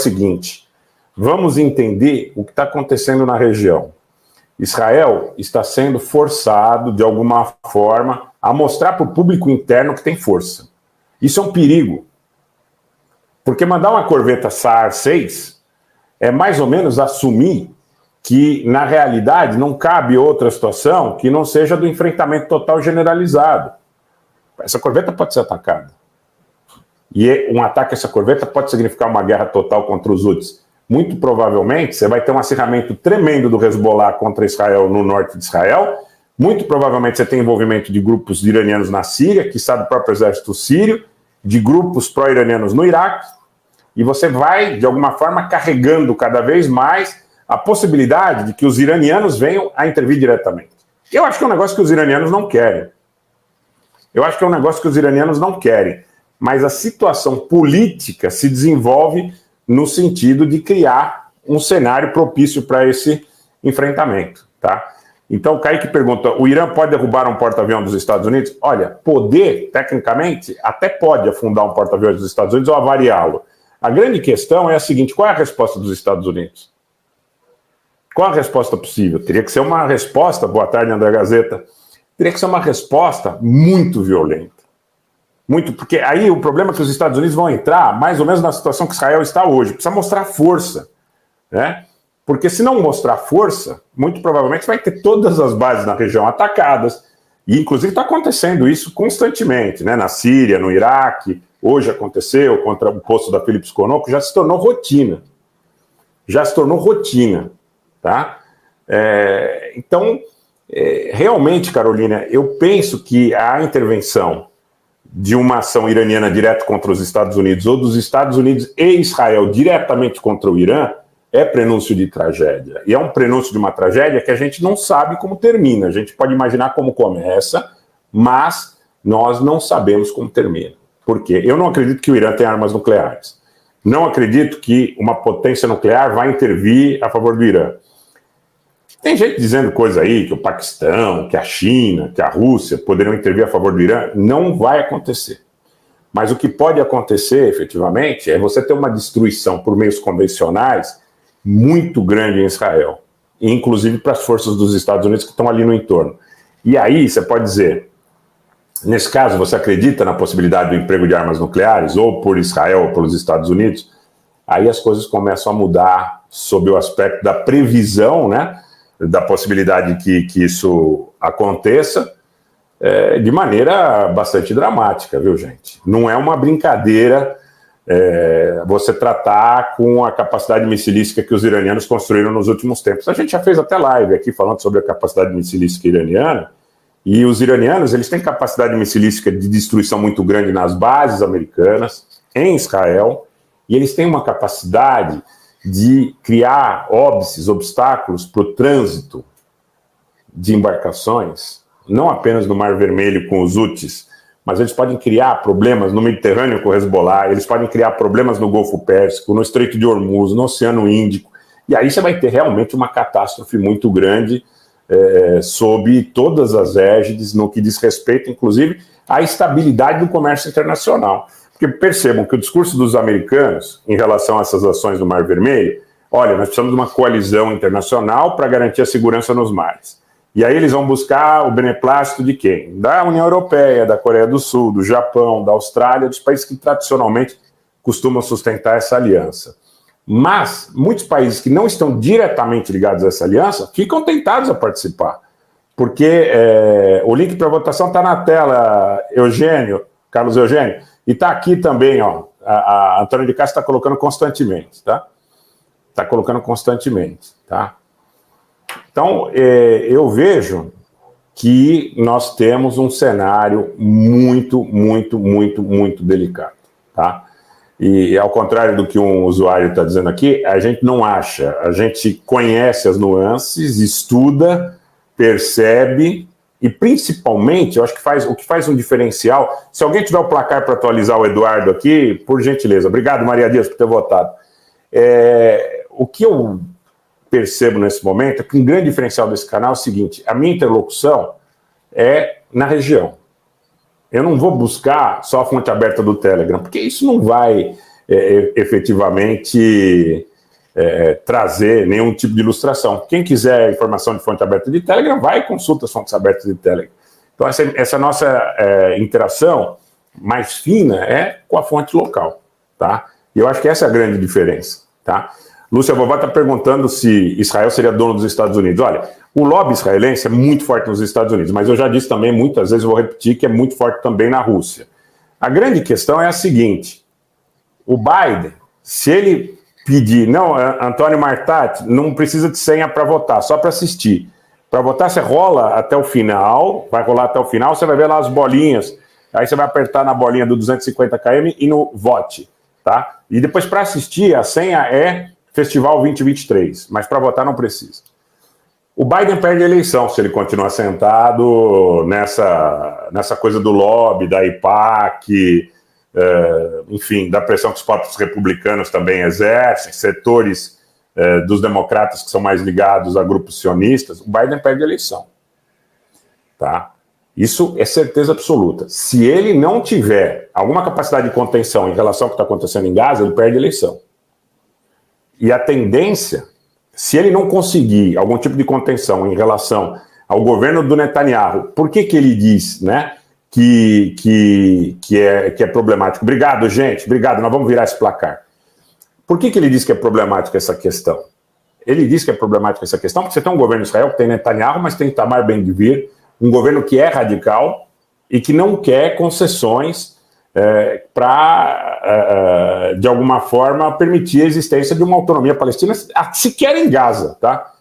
seguinte: vamos entender o que está acontecendo na região. Israel está sendo forçado, de alguma forma, a mostrar para o público interno que tem força. Isso é um perigo. Porque mandar uma corveta SAR 6 é mais ou menos assumir que, na realidade, não cabe outra situação que não seja do enfrentamento total generalizado. Essa corveta pode ser atacada. E um ataque a essa corveta pode significar uma guerra total contra os Houthis. Muito provavelmente, você vai ter um acirramento tremendo do Hezbollah contra Israel no norte de Israel. Muito provavelmente você tem envolvimento de grupos iranianos na Síria, que está do próprio exército sírio, de grupos pró-iranianos no Iraque, e você vai, de alguma forma, carregando cada vez mais a possibilidade de que os iranianos venham a intervir diretamente. Eu acho que é um negócio que os iranianos não querem. Mas a situação política se desenvolve no sentido de criar um cenário propício para esse enfrentamento, tá? Então, o Kaique pergunta, o Irã pode derrubar um porta-avião dos Estados Unidos? Olha, poder, tecnicamente, até pode afundar um porta-aviões dos Estados Unidos ou avariá-lo. A grande questão é a seguinte: qual é a resposta dos Estados Unidos? Qual a resposta possível? Teria que ser uma resposta, boa tarde, André Gazeta, teria que ser uma resposta muito violenta. Muito, porque aí o problema é que os Estados Unidos vão entrar mais ou menos na situação que Israel está hoje. Precisa mostrar força, né? Porque se não mostrar força, muito provavelmente vai ter todas as bases na região atacadas. E inclusive está acontecendo isso constantemente, né? Na Síria, no Iraque, hoje aconteceu contra o posto da Philips Conoco, já se tornou rotina. Tá? Então, realmente, Carolina, eu penso que a intervenção de uma ação iraniana direto contra os Estados Unidos ou dos Estados Unidos e Israel diretamente contra o Irã é prenúncio de tragédia. E é um prenúncio de uma tragédia que a gente não sabe como termina. A gente pode imaginar como começa, mas nós não sabemos como termina. Por quê? Eu não acredito que o Irã tenha armas nucleares. Não acredito que uma potência nuclear vai intervir a favor do Irã. Tem gente dizendo coisa aí, que o Paquistão, que a China, que a Rússia poderiam intervir a favor do Irã. Não vai acontecer. Mas o que pode acontecer, efetivamente, é você ter uma destruição por meios convencionais muito grande em Israel, inclusive para as forças dos Estados Unidos que estão ali no entorno. E aí você pode dizer, nesse caso, você acredita na possibilidade do emprego de armas nucleares, ou por Israel ou pelos Estados Unidos? Aí as coisas começam a mudar sob o aspecto da previsão, né? Da possibilidade que isso aconteça de maneira bastante dramática, viu, gente? Não é uma brincadeira você tratar com a capacidade missilística que os iranianos construíram nos últimos tempos. A gente já fez até live aqui falando sobre a capacidade missilística iraniana, e os iranianos, eles têm capacidade missilística de destruição muito grande nas bases americanas, em Israel, e eles têm uma capacidade de criar óbices, obstáculos para o trânsito de embarcações, não apenas no Mar Vermelho com os Houthis, mas eles podem criar problemas no Mediterrâneo com o Hezbollah, eles podem criar problemas no Golfo Pérsico, no Estreito de Hormuz, no Oceano Índico, e aí você vai ter realmente uma catástrofe muito grande sob todas as égides, no que diz respeito, inclusive, à estabilidade do comércio internacional. Porque percebam que o discurso dos americanos em relação a essas ações do Mar Vermelho, olha, nós precisamos de uma coalizão internacional para garantir a segurança nos mares. E aí eles vão buscar o beneplácito de quem? Da União Europeia, da Coreia do Sul, do Japão, da Austrália, dos países que tradicionalmente costumam sustentar essa aliança. Mas muitos países que não estão diretamente ligados a essa aliança ficam tentados a participar. Porque o link para a votação está na tela, Carlos Eugênio, e está aqui também, ó, a Antônio de Castro está colocando constantemente, tá? Está colocando constantemente, tá? Então, eu vejo que nós temos um cenário muito, muito, muito, muito delicado, tá? E ao contrário do que um usuário está dizendo aqui, a gente não acha, a gente conhece as nuances, estuda, percebe, e principalmente, eu acho que o que faz um diferencial, se alguém tiver o placar para atualizar o Eduardo aqui, por gentileza. Obrigado, Maria Dias, por ter votado. O que eu percebo nesse momento é que um grande diferencial desse canal é o seguinte: a minha interlocução é na região. Eu não vou buscar só a fonte aberta do Telegram, porque isso não vai efetivamente trazer nenhum tipo de ilustração. Quem quiser informação de fonte aberta de Telegram, vai e consulta as fontes abertas de Telegram. Então, essa nossa interação mais fina é com a fonte local, tá? E eu acho que essa é a grande diferença, tá? Lúcia Vovó está perguntando se Israel seria dono dos Estados Unidos. Olha, o lobby israelense é muito forte nos Estados Unidos, mas eu já disse também, muitas vezes, vou repetir, que é muito forte também na Rússia. A grande questão é a seguinte, o Biden, se ele pedir, não, Antônio Martati, não precisa de senha para votar, só para assistir. Para votar, você rola até o final, vai rolar até o final, você vai ver lá as bolinhas, aí você vai apertar na bolinha do 250 km e no vote, tá? E depois, para assistir, a senha é Festival 2023, mas para votar não precisa. O Biden perde a eleição se ele continuar sentado nessa coisa do lobby, da IPAC, enfim, da pressão que os próprios republicanos também exercem, setores dos democratas que são mais ligados a grupos sionistas. O Biden perde a eleição. Tá? Isso é certeza absoluta. Se ele não tiver alguma capacidade de contenção em relação ao que está acontecendo em Gaza, ele perde a eleição. E a tendência, se ele não conseguir algum tipo de contenção em relação ao governo do Netanyahu, por que ele diz, né, que é problemático? Obrigado, gente, obrigado, nós vamos virar esse placar. Por que ele diz que é problemática essa questão? Ele diz que é problemática essa questão porque você tem um governo de Israel que tem Netanyahu, mas tem Itamar Ben-Gvir, um governo que é radical e que não quer concessões para, de alguma forma, permitir a existência de uma autonomia palestina, sequer em Gaza, tá?